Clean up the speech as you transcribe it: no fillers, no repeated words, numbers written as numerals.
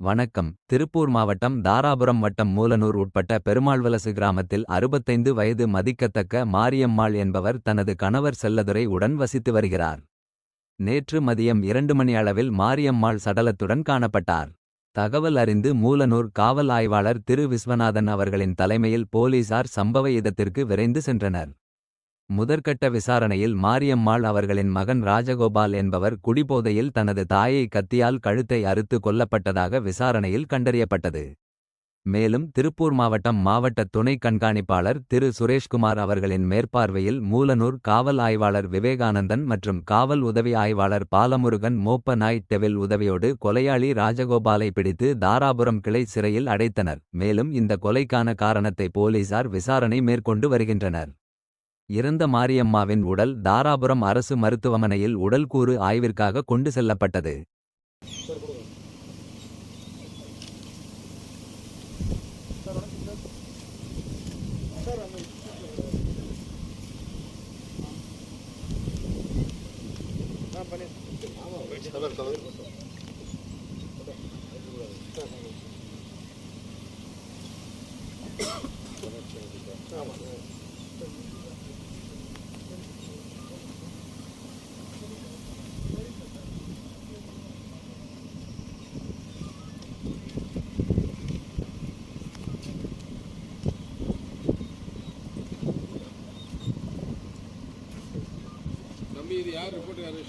வணக்கம். திருப்பூர் மாவட்டம் தாராபுரம் வட்டம் மூலனூர் உட்பட்ட பெருமாள்வலசு கிராமத்தில் 65 வயது மதிக்கத்தக்க மாரியம்மாள் என்பவர் தனது கணவர் செல்லதுரை உடன் வசித்து வருகிறார். நேற்று மதியம் 2 மணி அளவில் மாரியம்மாள் சடலத்துடன் காணப்பட்டார். தகவல் அறிந்து மூலனூர் காவல் ஆய்வாளர் திரு விஸ்வநாதன் அவர்களின் தலைமையில் போலீசார் சம்பவ இடத்திற்கு விரைந்து சென்றனர். முதற்கட்ட விசாரணையில் மாரியம்மாள் அவர்களின் மகன் ராஜகோபால் என்பவர் குடிபோதையில் தனது தாயை கத்தியால் கழுத்தை அறுத்து கொல்லப்பட்டதாக விசாரணையில் கண்டறியப்பட்டது. மேலும் திருப்பூர் மாவட்ட துணை கண்காணிப்பாளர் திரு சுரேஷ்குமார் அவர்களின் மேற்பார்வையில் மூலனூர் காவல் ஆய்வாளர் விவேகானந்தன் மற்றும் காவல் உதவி ஆய்வாளர் பாலமுருகன் மோப்ப நாய் டெவில் உதவியோடு கொலையாளி ராஜகோபாலை பிடித்து தாராபுரம் கிளை சிறையில் அடைத்தனர். மேலும் இந்த கொலைக்கான காரணத்தை போலீசார் விசாரணை மேற்கொண்டு வருகின்றனர். இறந்த மாரியம்மாவின் உடல் தாராபுரம் அரசு மருத்துவமனையில் உடல்கூறு ஆய்விற்காக கொண்டு செல்லப்பட்டது. இது யார் ரிப்போர்ட் யார்